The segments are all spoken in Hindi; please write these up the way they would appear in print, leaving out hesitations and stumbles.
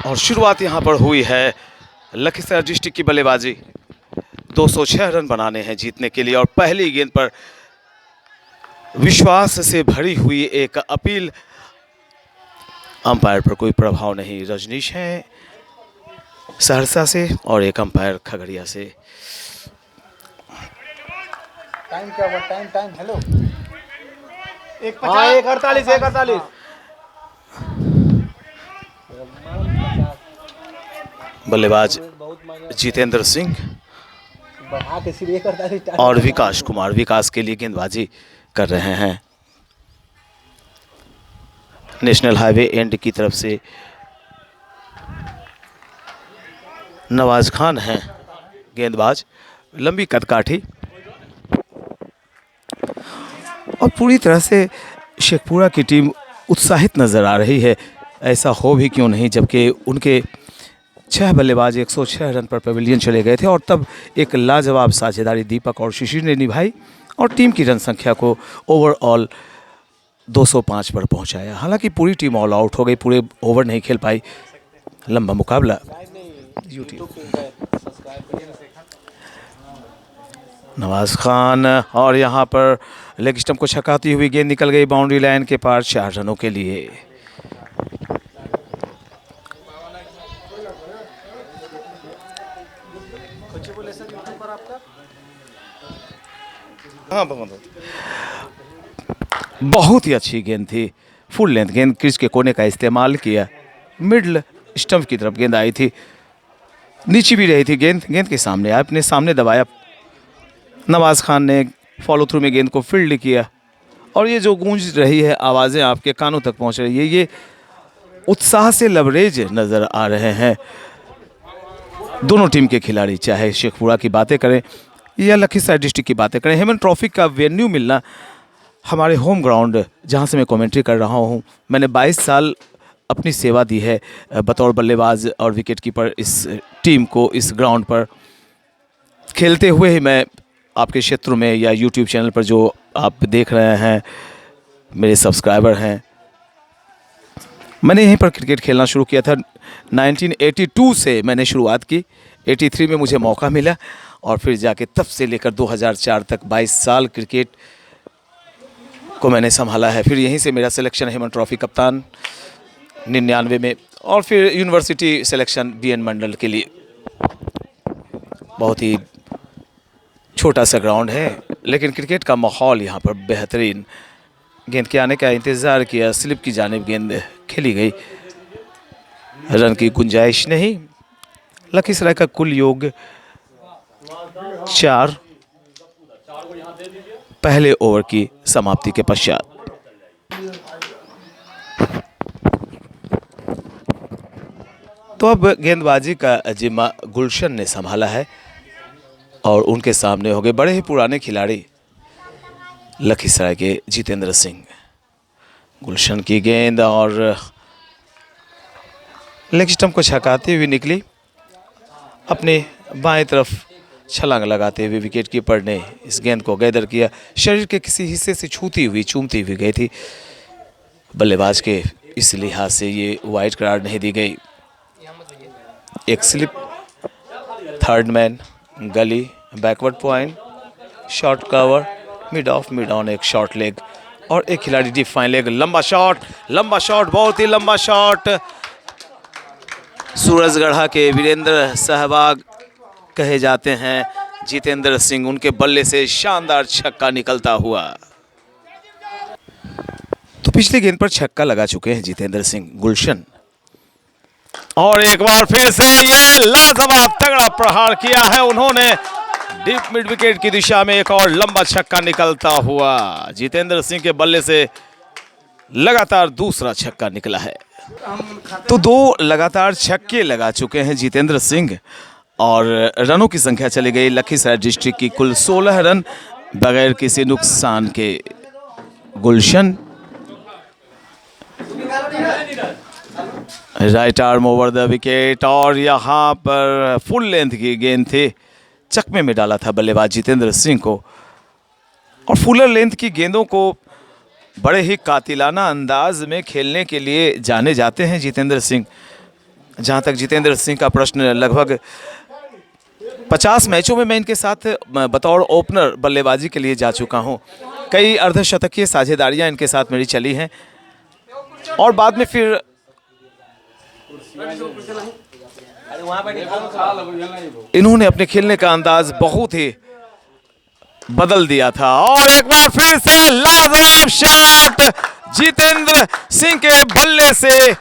और शुरुआत यहाँ पर हुई है लखीसराय डिस्ट्रिक्ट की बल्लेबाजी। 206 रन बनाने हैं जीतने के लिए और पहली गेंद पर विश्वास से भरी हुई एक अपील। अंपायर पर कोई प्रभाव नहीं। रजनीश हैं सहरसा से और एक अंपायर खगड़िया से। टाइम क्या हुआ? टाइम हेलो 1:48 बल्लेबाज जितेंद्र सिंह बढ़ा के सिर्फ 1:48 और विकास कुमार विकास के लिए गेंदबाजी कर रहे हैं। नेशनल हाईवे एंड की तरफ से नवाज खान हैं गेंदबाज, लंबी कदकाठी और पूरी तरह से शेखपुरा की टीम उत्साहित नज़र आ रही है। ऐसा हो भी क्यों नहीं जबकि उनके 6 बल्लेबाज 106 रन पर पवेलियन चले गए थे और तब एक लाजवाब साझेदारी दीपक और शिशिर ने निभाई और टीम की रन संख्या को ओवरऑल 205 पर पहुंचाया। हालांकि पूरी टीम ऑल आउट हो गई, पूरे ओवर नहीं खेल पाई। लंबा मुकाबला। नवाज खान और यहाँ पर लेग स्टंप को छकाती हुई गेंद निकल गई बाउंड्री लाइन के पार 4 रनों के लिए। बहुत ही अच्छी गेंद थी, फुल लेंथ गेंद, क्रीज के कोने का इस्तेमाल किया, मिडल स्टंप की तरफ गेंद आई थी, नीचे भी रही थी गेंद के सामने आया, अपने सामने दबाया। नवाज खान ने फॉलो थ्रू में गेंद को फील्ड किया और ये जो गूंज रही है आवाज़ें आपके कानों तक पहुंच रही है, ये उत्साह से लबरेज नज़र आ रहे हैं दोनों टीम के खिलाड़ी। चाहे शेखपुरा की बातें करें या लखीसराय डिस्ट्रिक्ट की बातें करें, हेमन ट्रॉफी का वेन्यू मिलना, हमारे होम ग्राउंड जहां से मैं कमेंट्री कर रहा हूं, मैंने 22 साल अपनी सेवा दी है बतौर बल्लेबाज और विकेट कीपर इस टीम को। इस ग्राउंड पर खेलते हुए ही मैं आपके क्षेत्र में या यूट्यूब चैनल पर जो आप देख रहे हैं मेरे सब्सक्राइबर हैं, मैंने यहीं पर क्रिकेट खेलना शुरू किया था। 1982 से मैंने शुरुआत की, 83 में मुझे मौका मिला और फिर जाके तब से लेकर 2004 तक 22 साल क्रिकेट को मैंने संभाला है। फिर यहीं से मेरा सिलेक्शन हेमन ट्रॉफी कप्तान 99 में और फिर यूनिवर्सिटी सिलेक्शन BN मंडल के लिए। बहुत ही छोटा सा ग्राउंड है लेकिन क्रिकेट का माहौल यहाँ पर बेहतरीन। गेंद के आने का इंतज़ार किया, स्लिप की जानिब गेंद खेली गई, रन की गुंजाइश नहीं। लखीसराय का कुल योग 4 पहले ओवर की समाप्ति के पश्चात। तो अब गेंदबाजी का जिम्मा गुलशन ने संभाला है और उनके सामने हो गए बड़े ही पुराने खिलाड़ी लखीसराय के जितेंद्र सिंह। गुलशन की गेंद और लेग स्टंप को छकाते हुए निकली, अपने बाएं तरफ छलांग लगाते हुए विकेट कीपर ने इस गेंद को गैदर किया। शरीर के किसी हिस्से से छूती हुई चूमती हुई गई थी। बल्लेबाज के इस लिहाज से ये वाइड करार नहीं दी गई। एक स्लिप, थर्ड मैन, गली, backward point, short cover, mid of, mid on, एक शॉर्ट लेग और एक खिलाड़ी डीप फाइन लेग। लंबा शॉट, बहुत ही लंबा शॉट। सूरजगढ़ा के वीरेंद्र सहवाग कहे जाते हैं जितेंद्र सिंह, उनके बल्ले से शानदार छक्का निकलता हुआ। तो पिछली गेंद पर छक्का लगा चुके हैं जितेंद्र सिंह। गुलशन और एक बार फिर से ये लाजवाब तगड़ा प्रहार किया है उन्होंने डीप मिड विकेट की दिशा में। एक और लंबा छक्का निकलता हुआ जितेंद्र सिंह के बल्ले से लगातार दूसरा छक्का निकला है। तो 2 लगातार छक्के लगा चुके हैं जितेंद्र सिंह और रनों की संख्या चली गई लखीसराय डिस्ट्रिक्ट की कुल 16 रन बगैर किसी नुकसान के। Gulshan right arm over the wicket और यहाँ पर फुल लेंथ की गेंद थी, चकमे में डाला था बल्लेबाज जितेंद्र सिंह को। और फुलर लेंथ की गेंदों को बड़े ही कातिलाना अंदाज में खेलने के लिए जाने जाते हैं जितेंद्र सिंह। जहां तक जितेंद्र सिंह का प्रश्न, लगभग 50 मैचों में मैं इनके साथ बतौर ओपनर बल्लेबाजी के लिए जा चुका हूं। कई अर्धशतकीय साझेदारियां इनके साथ मेरी चली हैं और बाद में फिर इन्होंने अपने खेलने का अंदाज बहुत ही बदल दिया था। और एक बार फिर से लाजवाब शॉट, जितेंद्र सिंह के बल्ले से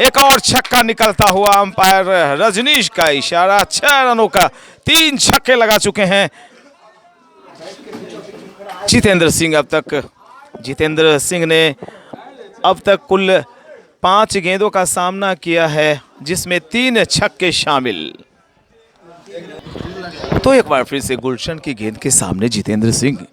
एक और छक्का निकलता हुआ। अंपायर रजनीश का इशारा, 6 रनों का 3 छक्के लगा चुके हैं जितेंद्र सिंह ने अब तक कुल 5 गेंदों का सामना किया है, जिसमें 3 छक्के शामिल। तो एक बार फिर से गुलशन की गेंद के सामने जितेंद्र सिंह।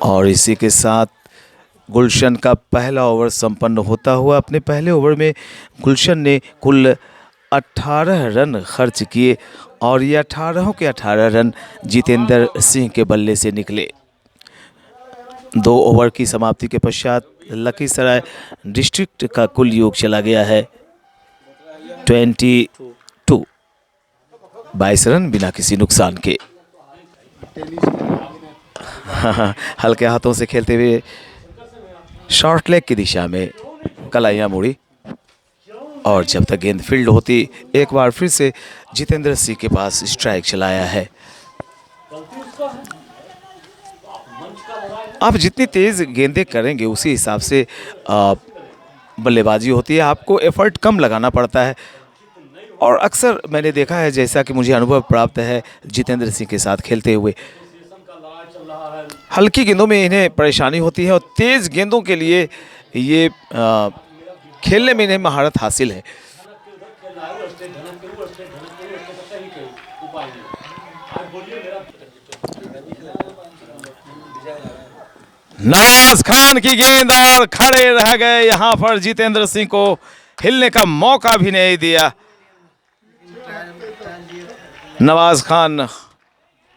और इसी के साथ गुलशन का पहला ओवर संपन्न होता हुआ। अपने पहले ओवर में गुलशन ने कुल 18 रन खर्च किए और ये 18 के 18 रन जितेंद्र सिंह के बल्ले से निकले। 2 ओवर की समाप्ति के पश्चात लखीसराय डिस्ट्रिक्ट का कुल योग चला गया है 22, 22 रन बिना किसी नुकसान के। हल्के हाथों से खेलते हुए शॉर्ट लेग की दिशा में कलाइयाँ मुड़ी और जब तक गेंद फील्ड होती, एक बार फिर से जितेंद्र सिंह के पास स्ट्राइक चलाया है। आप जितनी तेज गेंदें करेंगे उसी हिसाब से बल्लेबाजी होती है। आपको एफर्ट कम लगाना पड़ता है और अक्सर मैंने देखा है, जैसा कि मुझे अनुभव प्राप्त है जितेंद्र सिंह के साथ खेलते हुए, हल्की गेंदों में इन्हें परेशानी होती है और तेज गेंदों के लिए ये खेलने में इन्हें महारत हासिल है। नवाज खान की गेंद और खड़े रह गए यहां पर। जितेंद्र सिंह को हिलने का मौका भी नहीं दिया। नवाज खान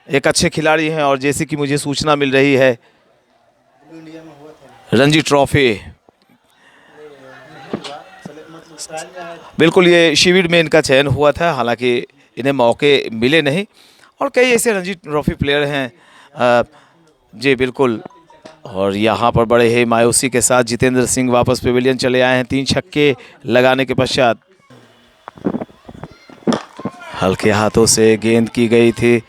एक अच्छे खिलाड़ी हैं और जैसे कि मुझे सूचना मिल रही है रणजी ट्रॉफी, बिल्कुल ये शिविर में इनका चयन हुआ था, हालांकि इन्हें मौके मिले नहीं। और कई ऐसे रणजी ट्रॉफी प्लेयर हैं जी बिल्कुल। और यहाँ पर बड़े ही मायूसी के साथ जितेंद्र सिंह वापस पेविलियन चले आए हैं 3 छक्के लगाने के पश्चात। हल्के हाथों से गेंद की गई थी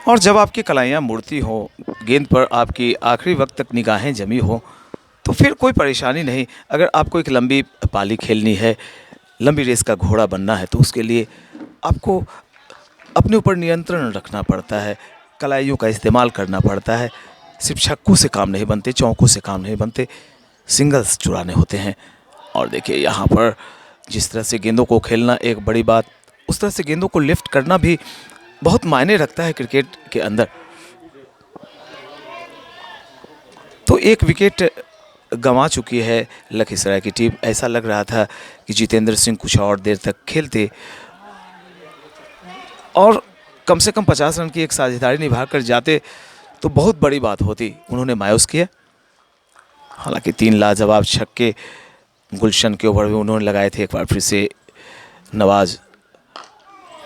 और जब आपकी कलाइयाँ मुड़ती हो, गेंद पर आपकी आखिरी वक्त तक निगाहें जमी हो, तो फिर कोई परेशानी नहीं। अगर आपको एक लंबी पाली खेलनी है, लंबी रेस का घोड़ा बनना है, तो उसके लिए आपको अपने ऊपर नियंत्रण रखना पड़ता है, कलाइयों का इस्तेमाल करना पड़ता है। सिर्फ छक्कों से काम नहीं बनते, चौकों से काम नहीं बनते, सिंगल्स चुराने होते हैं। और देखिए यहाँ पर जिस तरह से गेंदों को खेलना एक बड़ी बात, उस तरह से गेंदों को लिफ्ट करना भी बहुत मायने रखता है क्रिकेट के अंदर। तो एक विकेट गंवा चुकी है लखीसराय की टीम। ऐसा लग रहा था कि जितेंद्र सिंह कुछ और देर तक खेलते और कम से कम 50 रन की एक साझेदारी निभा कर जाते तो बहुत बड़ी बात होती। उन्होंने मायूस किया। हालांकि 3 लाजवाब छक्के गुलशन के ओवर में उन्होंने लगाए थे। एक बार फिर से नवाज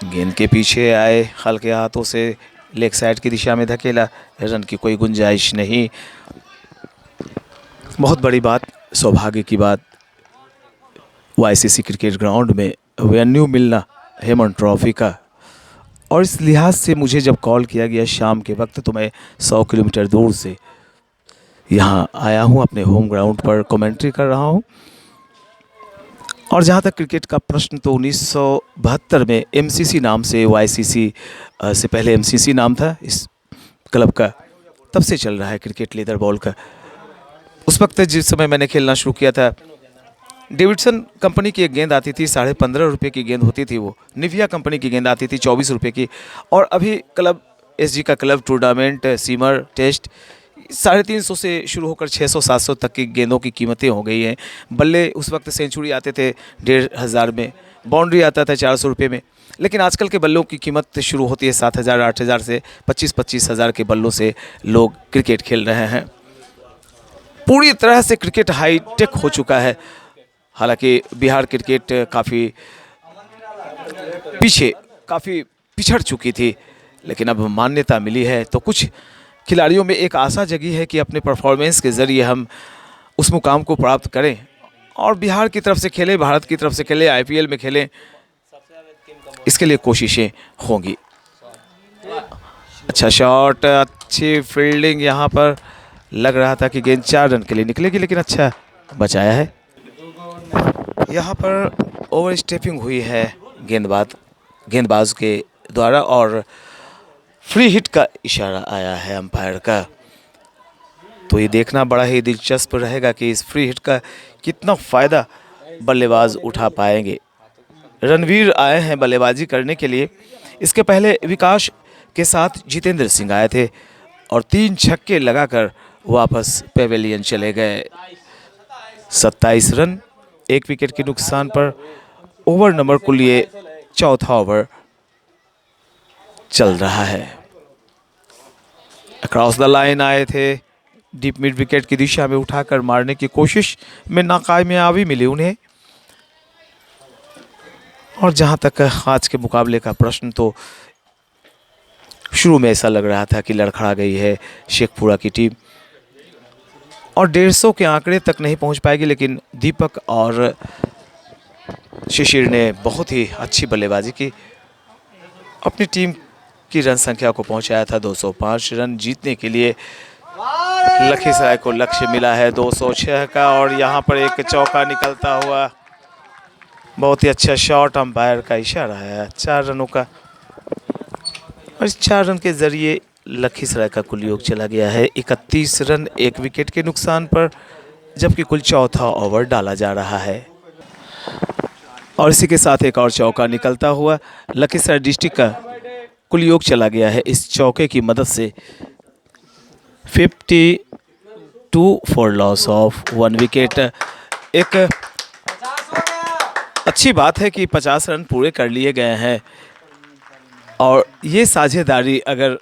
गेंद के पीछे आए, हल्के हाथों से लेग साइड की दिशा में धकेला, रन की कोई गुंजाइश नहीं। बहुत बड़ी बात, सौभाग्य की बात, वाईसीसी क्रिकेट ग्राउंड में वेन्यू मिलना हेमन ट्रॉफी का। और इस लिहाज से मुझे जब कॉल किया गया शाम के वक्त, तो मैं 100 किलोमीटर दूर से यहाँ आया हूँ, अपने होम ग्राउंड पर कमेंट्री कर रहा हूँ। और जहाँ तक क्रिकेट का प्रश्न, तो 1972 में एमसीसी नाम से, वाईसीसी से पहले एमसीसी नाम था इस क्लब का, तब से चल रहा है क्रिकेट लेदर बॉल का। उस वक्त जिस समय मैंने खेलना शुरू किया था, डेविडसन कंपनी की एक गेंद आती थी, 15.5 रुपये की गेंद होती थी वो। निविया कंपनी की गेंद आती थी 24 रुपये की। और अभी क्लब एसजी का क्लब टूर्नामेंट, सीमर, टेस्ट 350 से शुरू होकर 600-700 तक की गेंदों की कीमतें हो गई हैं। बल्ले उस वक्त सेंचुरी आते थे 1500 में, बाउंड्री आता था 400 रुपये में, लेकिन आजकल के बल्लों की कीमत शुरू होती है 7,000 8,000 से, 25,000 के बल्लों से लोग क्रिकेट खेल रहे हैं। पूरी तरह से क्रिकेट हाईटेक हो चुका है। हालांकि बिहार क्रिकेट काफ़ी पिछड़ चुकी थी, लेकिन अब मान्यता मिली है तो कुछ खिलाड़ियों में एक आशा जगी है कि अपने परफॉर्मेंस के ज़रिए हम उस मुकाम को प्राप्त करें और बिहार की तरफ से खेलें, भारत की तरफ से खेलें, आईपीएल में खेलें, इसके लिए कोशिशें होंगी। अच्छा शॉट, अच्छी फील्डिंग, यहाँ पर लग रहा था कि गेंद 4 रन के लिए निकलेगी, लेकिन अच्छा बचाया है। यहाँ पर ओवर स्टेपिंग हुई है गेंदबाज के द्वारा और फ्री हिट का इशारा आया है अंपायर का। तो ये देखना बड़ा ही दिलचस्प रहेगा कि इस फ्री हिट का कितना फ़ायदा बल्लेबाज उठा पाएंगे। रणवीर आए हैं बल्लेबाजी करने के लिए। इसके पहले विकास के साथ जितेंद्र सिंह आए थे और 3 छक्के लगाकर वापस पेवेलियन चले गए। 27 रन 1 विकेट के नुकसान पर ओवर नंबर को लिए चौथा ओवर चल रहा है। अक्रॉस द लाइन आए थे, डीप मिड विकेट की दिशा में उठाकर मारने की कोशिश में नाकामयाबी मिली उन्हें। और जहां तक आज के मुकाबले का प्रश्न, तो शुरू में ऐसा लग रहा था कि लड़खड़ा गई है शेखपुरा की टीम और 150 के आंकड़े तक नहीं पहुंच पाएगी, लेकिन दीपक और शिशिर ने बहुत ही अच्छी बल्लेबाजी की, अपनी टीम की रन संख्या को पहुंचाया था 205 रन जीतने के लिए। लखीसराय को लक्ष्य मिला है 206 का और यहाँ पर एक चौका निकलता हुआ, बहुत ही अच्छा शॉट, अंपायर का इशारा है 4 रनों का और इस 4 रन के जरिए लखीसराय का कुल योग चला गया है 31 रन 1 विकेट के नुकसान पर, जबकि कुल चौथा ओवर डाला जा रहा है। और इसी के साथ एक और चौका निकलता हुआ लखीसराय डिस्ट्रिक्ट का कुल योग चला गया है इस चौके की मदद से 52 फॉर लॉस ऑफ 1 विकेट। एक अच्छी बात है कि 50 रन पूरे कर लिए गए हैं और ये साझेदारी अगर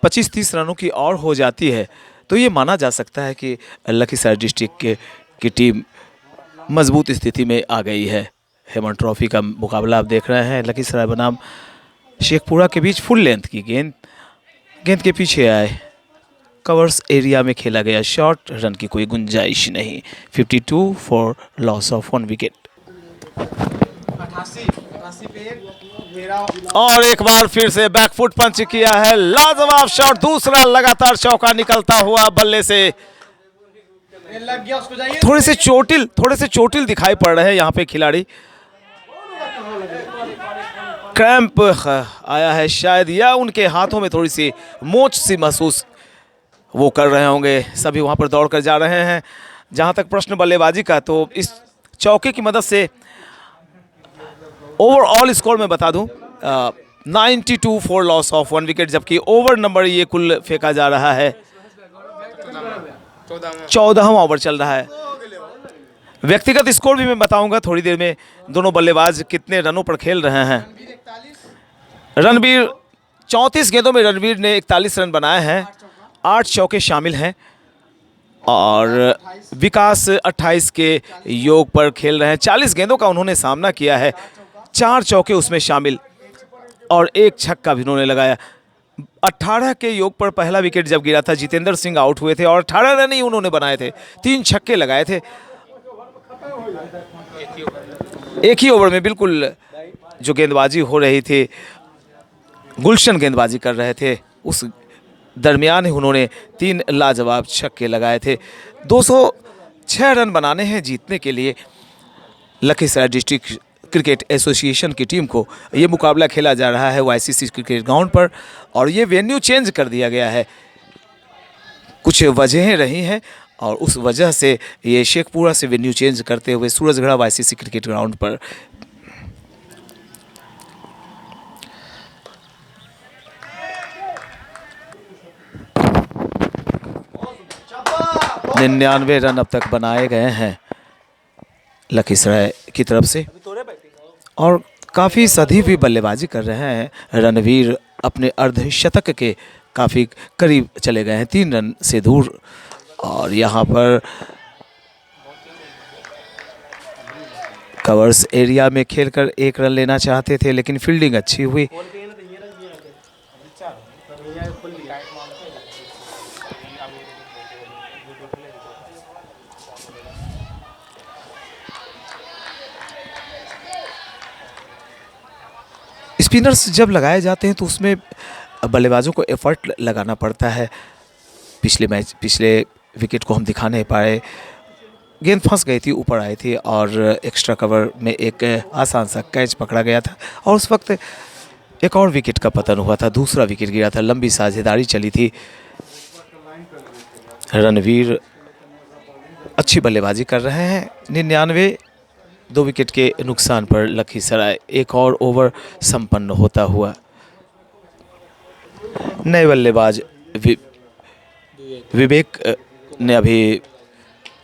25-30 रनों की और हो जाती है तो ये माना जा सकता है कि लखीसराय डिस्ट्रिक्ट की टीम मजबूत स्थिति में आ गई है। हेमन ट्रॉफी का मुकाबला आप देख रहे हैं, लखीसराय बनाम शेखपुरा के बीच फुल लेंथ की गेंद के पीछे आए, कवर्स एरिया में खेला गया शॉट, रन की कोई गुंजाइश नहीं। 52 फॉर लॉस ऑफ 1 विकेट। और एक बार फिर से बैकफुट पंच किया है, लाजवाब शॉट, दूसरा लगातार चौका निकलता हुआ बल्ले से। थोड़े से चोटिल दिखाई पड़ रहे हैं यहाँ पे खिलाड़ी, क्रैम्प आया है शायद, या उनके हाथों में थोड़ी सी मोच सी महसूस वो कर रहे होंगे। सभी वहाँ पर दौड़ कर जा रहे हैं। जहाँ तक प्रश्न बल्लेबाजी का, तो इस चौके की मदद से ओवरऑल स्कोर में बता दूं 92 फॉर लॉस ऑफ 1 विकेट, जबकि ओवर नंबर ये कुल फेंका जा रहा है 14वां ओवर चल रहा है। व्यक्तिगत स्कोर भी मैं बताऊंगा थोड़ी देर में, दोनों बल्लेबाज कितने रनों पर खेल रहे हैं। रणवीर 34 गेंदों में रणवीर ने 41 रन बनाए हैं, 8 चौके शामिल हैं और विकास 28 के योग पर खेल रहे हैं। 40 गेंदों का उन्होंने सामना किया है, 4 चौके उसमें शामिल और 1 छक्का भी उन्होंने लगाया। 18 के योग पर पहला विकेट जब गिरा था, जितेंद्र सिंह आउट हुए थे और 18 रन ही उन्होंने बनाए थे, 3 छक्के लगाए थे एक ही ओवर में। बिल्कुल जो गेंदबाजी हो रही थी, गुलशन गेंदबाजी कर रहे थे, उस दरमियान ही उन्होंने 3 लाजवाब छक्के लगाए थे। 206 रन बनाने हैं जीतने के लिए। लखीसराय डिस्ट्रिक्ट क्रिकेट एसोसिएशन की टीम को ये मुकाबला खेला जा रहा है वाईसीसी क्रिकेट ग्राउंड पर और ये वेन्यू चेंज कर दिया गया है। कुछ वजहें रही हैं और उस वजह से ये शेखपुरा से वेन्यू चेंज करते हुए सूरजगढ़ वाईसीसी क्रिकेट ग्राउंड पर 99 रन अब तक बनाए गए हैं लखीसराय की तरफ से और काफ़ी सधी हुई बल्लेबाजी कर रहे हैं। रणवीर अपने अर्धशतक के काफ़ी करीब चले गए हैं, 3 रन से दूर। और यहाँ पर कवर्स एरिया में खेलकर 1 रन लेना चाहते थे, लेकिन फील्डिंग अच्छी हुई। स्पिनर्स जब लगाए जाते हैं तो उसमें बल्लेबाजों को एफर्ट लगाना पड़ता है। पिछले विकेट को हम दिखा नहीं पाए, गेंद फंस गई थी, ऊपर आई थी और एक्स्ट्रा कवर में एक आसान सा कैच पकड़ा गया था और उस वक्त एक और विकेट का पतन हुआ था, दूसरा विकेट गिरा था, लंबी साझेदारी चली थी। रणवीर अच्छी बल्लेबाजी कर रहे हैं। 99, 2 विकेट के नुकसान पर लखीसराय। एक और ओवर संपन्न होता हुआ। नए बल्लेबाज विवेक ने अभी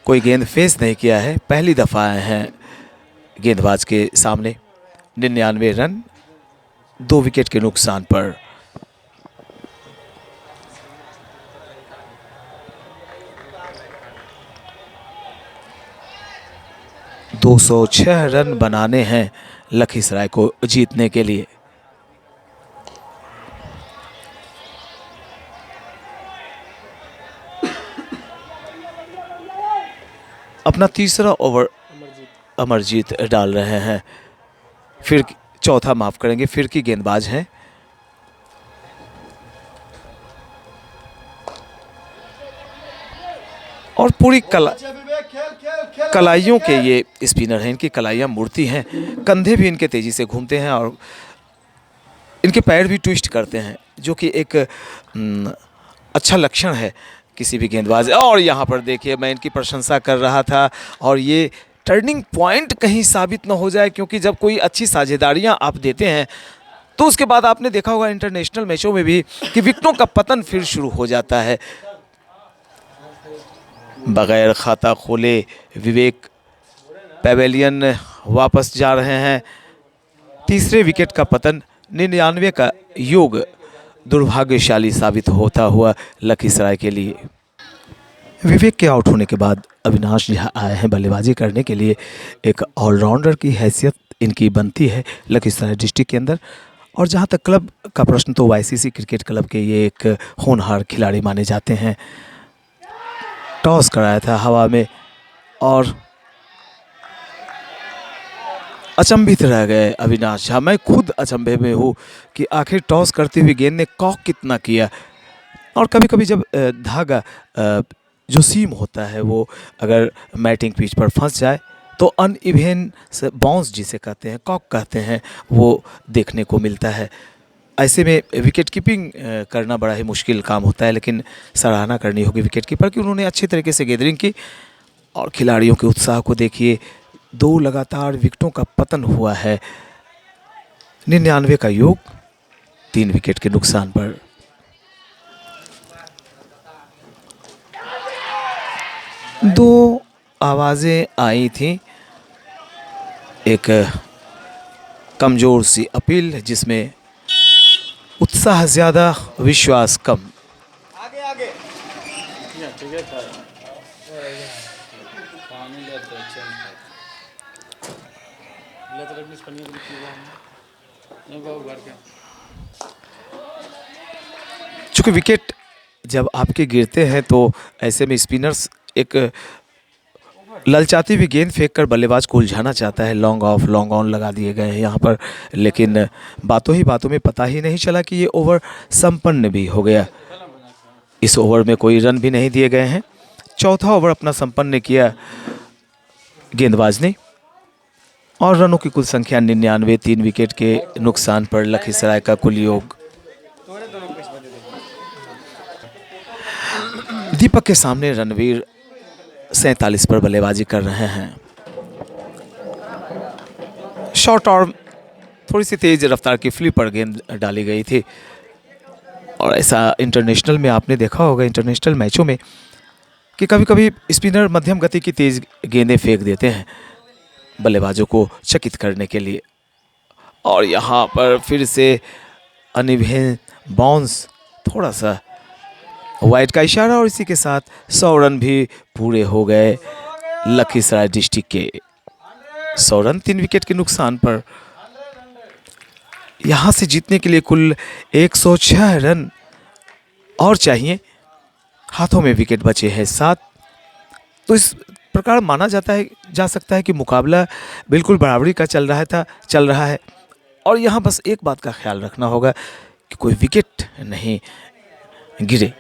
कोई गेंद फेस नहीं किया है, पहली दफ़ा आए हैं गेंदबाज के सामने। 99 रन 2 विकेट के नुकसान पर। दो 206 रन बनाने हैं लखीसराय को जीतने के लिए। अपना तीसरा ओवर अमरजीत डाल रहे हैं। फिर चौथा, माफ करेंगे, फिर की गेंदबाज हैं। और पूरी कलाइयों के ये स्पिनर हैं। इनकी कलाइयाँ मुड़ती हैं, कंधे भी इनके तेज़ी से घूमते हैं और इनके पैर भी ट्विस्ट करते हैं, जो कि एक अच्छा लक्षण है किसी भी गेंदबाज। और यहाँ पर देखिए, मैं इनकी प्रशंसा कर रहा था और ये टर्निंग पॉइंट कहीं साबित ना हो जाए, क्योंकि जब कोई अच्छी साझेदारियाँ आप देते हैं तो उसके बाद आपने देखा होगा इंटरनेशनल मैचों में भी कि विकेटों का पतन फिर शुरू हो जाता है। बगैर खाता खोले विवेक पेवेलियन वापस जा रहे हैं। तीसरे विकेट का पतन, 99 का योग दुर्भाग्यशाली साबित होता हुआ लखीसराय के लिए। विवेक के आउट होने के बाद अविनाश झा आए हैं बल्लेबाजी करने के लिए। एक ऑलराउंडर की हैसियत इनकी बनती है लखीसराय डिस्ट्रिक्ट के अंदर। और जहां तक क्लब का प्रश्न, तो वाईसीसी क्रिकेट क्लब के ये एक होनहार खिलाड़ी माने जाते हैं। टॉस कराया था हवा में और अचंभित रह गए अविनाश झा। मैं खुद अचंभे में हूँ कि आखिर टॉस करती हुई गेंद ने कॉक कितना किया। और कभी कभी जब धागा जो सीम होता है वो अगर मैटिंग पिच पर फंस जाए तो अनइवन बाउंस जिसे कहते हैं, कॉक कहते हैं, वो देखने को मिलता है। ऐसे में विकेट कीपिंग करना बड़ा ही मुश्किल काम होता है, लेकिन सराहना करनी होगी विकेट कीपर की। उन्होंने अच्छी तरीके से गैदरिंग की और खिलाड़ियों के उत्साह को देखिए। 2 लगातार विकेटों का पतन हुआ है। 99 का योग 3 विकेट के नुकसान पर। दो आवाज़ें आई थीं, एक कमज़ोर सी अपील जिसमें उत्साह ज़्यादा, विश्वास कम। आगे आगे चूँकि विकेट जब आपके गिरते हैं तो ऐसे में स्पिनर्स एक ललचाती हुई गेंद फेंककर बल्लेबाज को उलझाना चाहता है। लॉन्ग ऑफ लॉन्ग ऑन लगा दिए गए हैं यहाँ पर, लेकिन बातों ही बातों में पता ही नहीं चला कि ये ओवर संपन्न भी हो गया। इस ओवर में कोई रन भी नहीं दिए गए हैं। चौथा ओवर अपना संपन्न किया गेंदबाज ने और रनों की कुल संख्या 99, 3 विकेट के नुकसान पर लखीसराय का कुल योग। दीपक के सामने रणवीर 47 पर बल्लेबाजी कर रहे हैं। शॉर्ट आर्म, थोड़ी सी तेज रफ्तार की फ्लिपर गेंद डाली गई थी। और ऐसा इंटरनेशनल में आपने देखा होगा, इंटरनेशनल मैचों में, कि कभी कभी स्पिनर मध्यम गति की तेज गेंदें फेंक देते हैं बल्लेबाजों को चकित करने के लिए। और यहाँ पर फिर से अनइवन बाउंस, थोड़ा सा वाइड का इशारा, और इसी के साथ 100 रन भी पूरे हो गए लखीसराय डिस्ट्रिक्ट के। 100 रन 3 विकेट के नुकसान पर। यहाँ से जीतने के लिए कुल 106 रन और चाहिए। हाथों में विकेट बचे हैं 7। तो इस प्रकार माना जा सकता है कि मुकाबला बिल्कुल बराबरी का चल रहा है। और यहाँ बस एक बात का ख्याल रखना होगा कि कोई विकेट नहीं गिरे।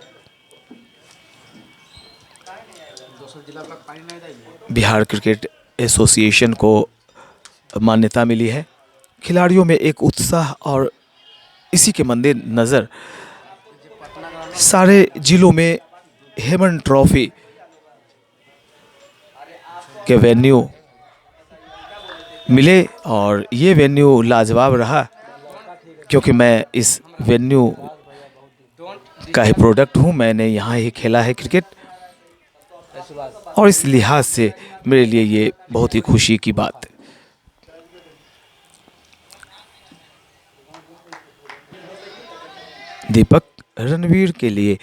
बिहार क्रिकेट एसोसिएशन को मान्यता मिली है। खिलाड़ियों में एक उत्साह, और इसी के मद्देनज़र सारे जिलों में हेमन ट्रॉफी के वेन्यू मिले, और ये वेन्यू लाजवाब रहा, क्योंकि मैं इस वेन्यू का ही प्रोडक्ट हूँ। मैंने यहाँ ही खेला है क्रिकेट, और इस लिहाज से मेरे लिए ये बहुत ही खुशी की बात है। दीपक रणवीर के लिए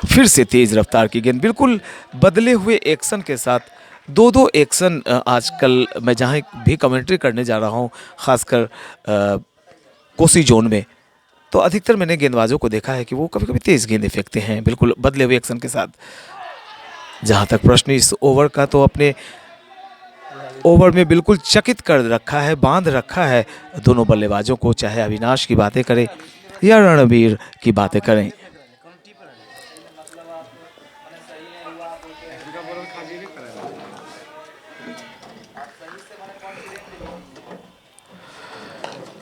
फिर से तेज रफ्तार की गेंद, बिल्कुल बदले हुए एक्शन के साथ। दो एक्शन आजकल मैं जहाँ भी कमेंट्री करने जा रहा हूँ, खासकर कोसी जोन में, तो अधिकतर मैंने गेंदबाजों को देखा है कि वो कभी कभी तेज़ गेंदें फेंकते हैं, बिल्कुल बदले हुए एक्शन के साथ। जहाँ तक प्रश्न इस ओवर का, तो अपने ओवर में बिल्कुल चकित कर रखा है, बांध रखा है दोनों बल्लेबाजों को, चाहे अविनाश की बातें करें या रणवीर की बातें करें।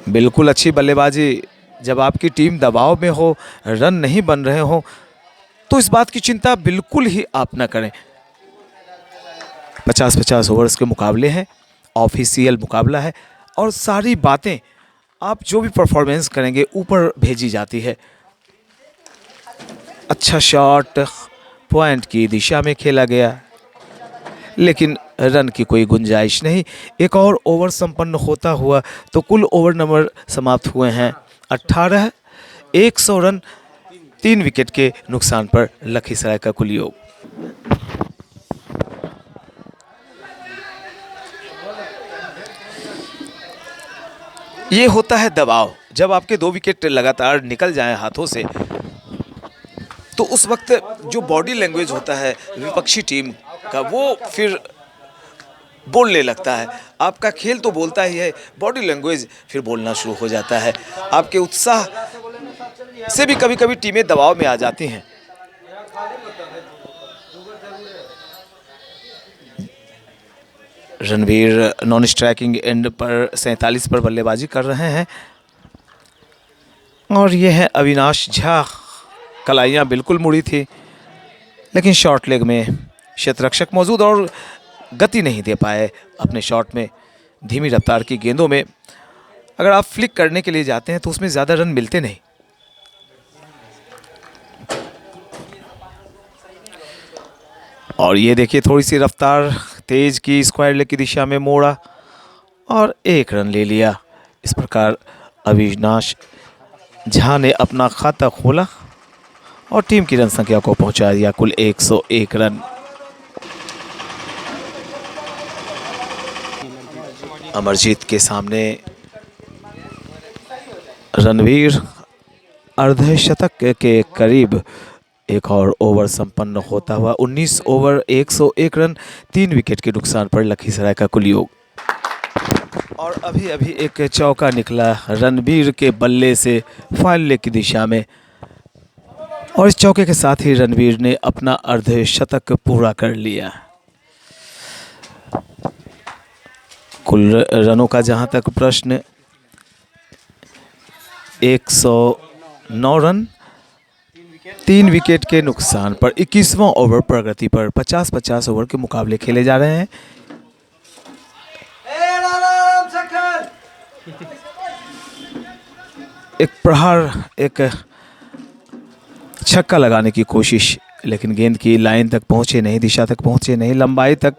बिल्कुल अच्छी बल्लेबाजी। जब आपकी टीम दबाव में हो, रन नहीं बन रहे हो, तो इस बात की चिंता बिल्कुल ही आप ना करें। 50-50 ओवर्स के मुकाबले हैं, ऑफिशियल मुकाबला है, और सारी बातें आप जो भी परफॉर्मेंस करेंगे ऊपर भेजी जाती है। अच्छा शॉट पॉइंट की दिशा में खेला गया, लेकिन रन की कोई गुंजाइश नहीं। एक और ओवर संपन्न होता हुआ तो कुल ओवर नंबर समाप्त हुए हैं 18। 100 रन 3 विकेट के नुकसान पर लखीसराय का कुल योग। ये होता है दबाव। जब आपके 2 विकेट लगातार निकल जाएं हाथों से, तो उस वक्त जो बॉडी लैंग्वेज होता है विपक्षी टीम का, वो फिर बोलने लगता है। आपका खेल तो बोलता ही है, बॉडी लैंग्वेज फिर बोलना शुरू हो जाता है। आपके उत्साह से भी कभी कभी टीमें दबाव में आ जाती हैं। रणवीर नॉन स्ट्राइकिंग एंड पर 47 पर बल्लेबाजी कर रहे हैं, और ये है अविनाश झा। कलाइयाँ बिल्कुल मुड़ी थी, लेकिन शॉर्ट लेग में क्षेत्ररक्षक मौजूद और गति नहीं दे पाए अपने शॉट में। धीमी रफ्तार की गेंदों में अगर आप फ्लिक करने के लिए जाते हैं तो उसमें ज़्यादा रन मिलते नहीं। और ये देखिए, थोड़ी सी रफ्तार तेज की, स्क्वायर लेग की दिशा में मोड़ा और 1 रन ले लिया। इस प्रकार अविनाश झा ने अपना खाता खोला और टीम की रन संख्या को पहुंचा दिया कुल 101 रन। अमरजीत के सामने रणवीर अर्धशतक के करीब एक और ओवर संपन्न होता हुआ 19 ओवर 101 रन 3 विकेट के नुकसान पर लखीसराय का कुल योग। और अभी अभी एक चौका निकला रणवीर के बल्ले से फाइनल लेग की दिशा में, और इस चौके के साथ ही रणवीर ने अपना अर्धशतक पूरा कर लिया। कुल रनों का जहां तक प्रश्न, 109 रन 3 विकेट के नुकसान पर 21वां ओवर प्रगति पर 50-50 ओवर के मुकाबले खेले जा रहे हैं। एक प्रहार, एक छक्का लगाने की कोशिश, लेकिन गेंद की लाइन तक पहुंचे नहीं, दिशा तक पहुंचे नहीं, लंबाई तक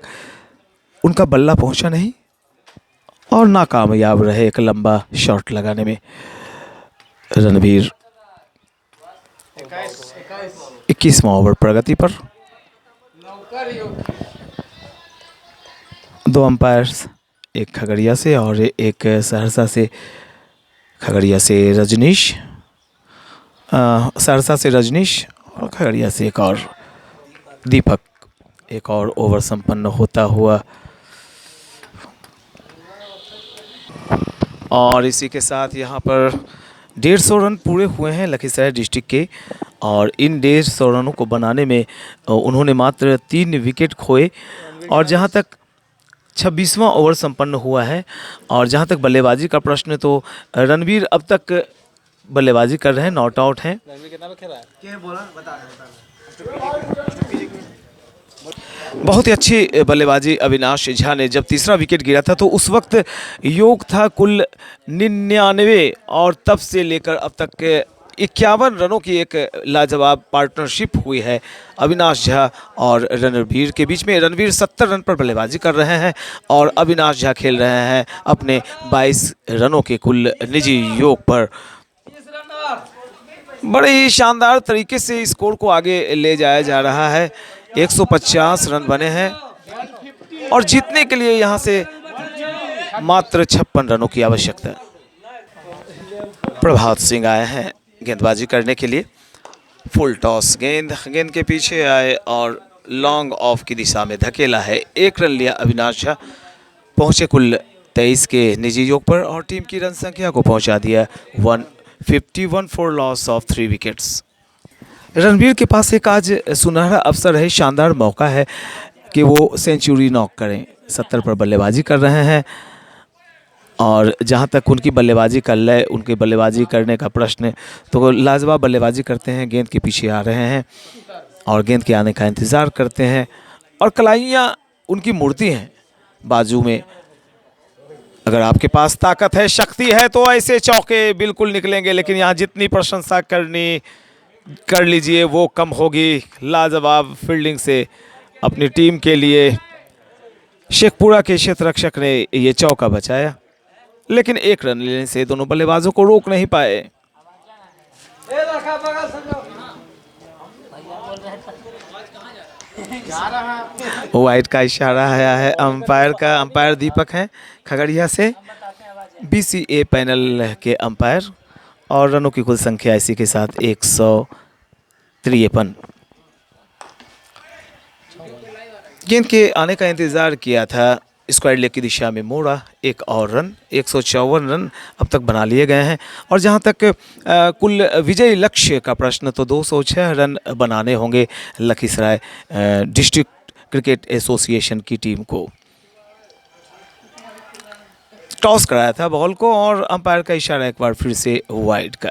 उनका बल्ला पहुंचा नहीं, और नाकामयाब रहे एक लंबा शॉट लगाने में। रणवीर 21वां ओवर प्रगति पर। 2 अंपायर्स, एक खगड़िया से और एक सहरसा से। खगड़िया से रजनीश, सहरसा से रजनीश और खगड़िया से एक और दीपक। एक और ओवर संपन्न होता हुआ और इसी के साथ यहाँ पर 150 रन पूरे हुए हैं लखीसराय डिस्ट्रिक्ट के। और इन 150 रनों को बनाने में उन्होंने मात्र 3 विकेट खोए। और जहाँ तक 26वां ओवर संपन्न हुआ है और जहाँ तक बल्लेबाजी का प्रश्न, तो रणवीर अब तक बल्लेबाजी कर रहे हैं, नॉट आउट हैं। बहुत ही अच्छी बल्लेबाजी अविनाश झा ने, जब तीसरा विकेट गिरा था तो उस वक्त योग था कुल 99 और तब से लेकर अब तक 51 रनों की एक लाजवाब पार्टनरशिप हुई है अविनाश झा और रणवीर के बीच में। रणवीर 70 रन पर बल्लेबाजी कर रहे हैं और अविनाश झा खेल रहे हैं अपने 22 रनों के कुल निजी योग पर। बड़े ही शानदार तरीके से स्कोर को आगे ले जाया जा रहा है। 150 रन बने हैं और जीतने के लिए यहाँ से मात्र 56 रनों की आवश्यकता है। प्रभात सिंह आए हैं गेंदबाजी करने के लिए। फुल टॉस गेंद के पीछे आए और लॉन्ग ऑफ की दिशा में धकेला है। 1 रन लिया अविनाश झा, पहुँचे कुल 23 के निजी योग पर और टीम की रन संख्या को पहुँचा दिया 151 for loss of 3 wickets. Ranveer के पास एक आज सुनहरा अवसर है, शानदार मौका है कि वो सेंचुरी नॉक करें। 70 पर बल्लेबाजी कर रहे हैं और जहाँ तक उनकी बल्लेबाजी का लय, उनके बल्लेबाजी करने का प्रश्न, तो लाजवाब बल्लेबाजी करते हैं। गेंद के पीछे आ रहे हैं और गेंद के आने का इंतज़ार करते हैं और कलाइयाँ उनकी मूर्ति हैं बाजू में। अगर आपके पास ताकत है, शक्ति है, तो ऐसे चौके बिल्कुल निकलेंगे, लेकिन यहाँ जितनी प्रशंसा कर लीजिए वो कम होगी। लाजवाब फील्डिंग से अपनी टीम के लिए शेखपुरा के क्षेत्ररक्षक ने ये चौका बचाया, लेकिन 1 रन लेने से दोनों बल्लेबाजों को रोक नहीं पाए। वाइड का इशारा आया है अंपायर का। अंपायर दीपक हैं खगड़िया से, BCA पैनल के अंपायर। और रनों की कुल संख्या इसी के साथ 153। गेंद के आने का इंतज़ार किया था, स्क्वायर लेग की दिशा में मोड़ा। 1 और रन, 154 रन अब तक बना लिए गए हैं। और जहां तक कुल विजयी लक्ष्य का प्रश्न, तो 206 रन बनाने होंगे लखीसराय डिस्ट्रिक्ट क्रिकेट एसोसिएशन की टीम को। टॉस कराया था बॉल को और अंपायर का इशारा एक बार फिर से वाइड का।